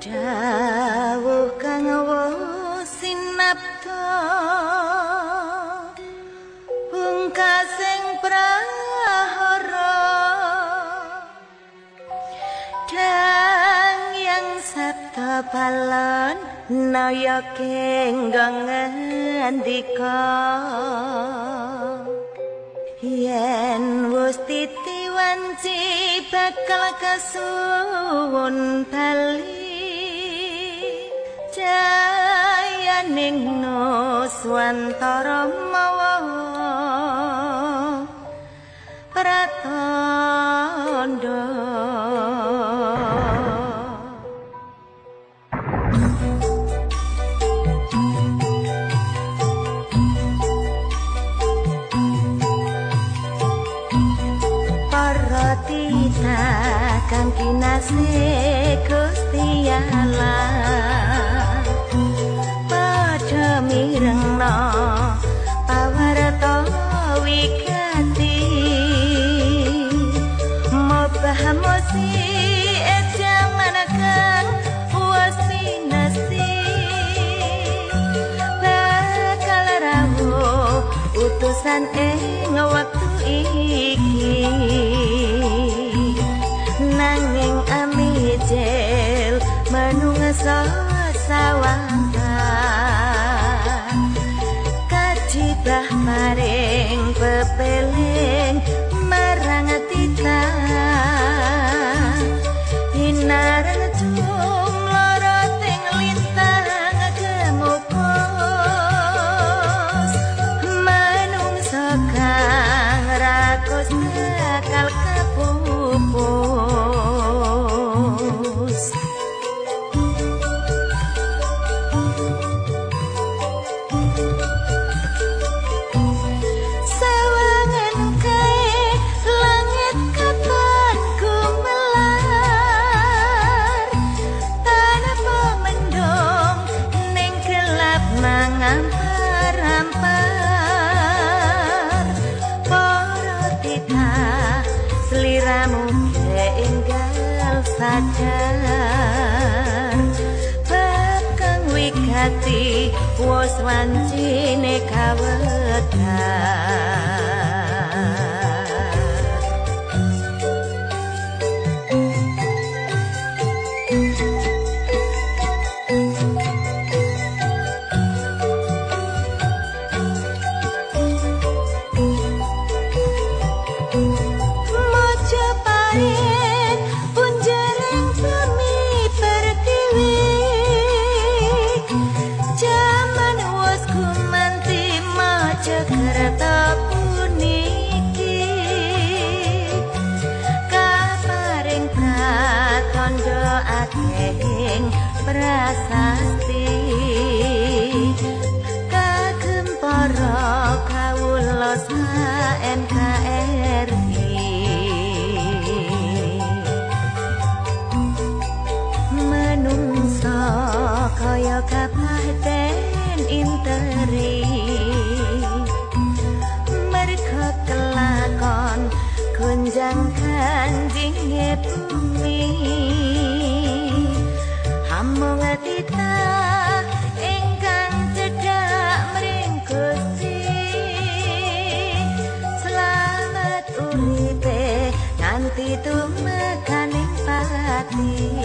Dawuh kang sinapta pungkasing prahara dang yang sabda balon naya kenggong ngendika yen wis titiwanci bakal kasuwun bali jayaning nuswantara mawa pratandha para tita kang kinasih Gusti Allah padha mirengna pawarta wigati mobah mosi jaman kang wasinasi bakal rawuh utusan ing wektu iki nanging amijel manungsa sawangka kajibah maring pepeling marang tita hinarang jumlara ting lintang gemukos manungsa kang rakus bakal kapupus sawangan kae langit kapan gumelar tanpa mendung ning gelap mangampar-ampar para tita sliramu keenggal sadar bab kang wigati wis wancine kawedhar Majapahit punjereng bumi pertiwi jaman wis gumanti Mojokerto puniki kaparing pratandha akehing prasasti kagem para kawula NKRI menungso kaya kapaten interi merga kelakon gunjang kanjinge bumi hamung tita ingkang cedhak mring Gusti selamat uripe nganti tumekaning pati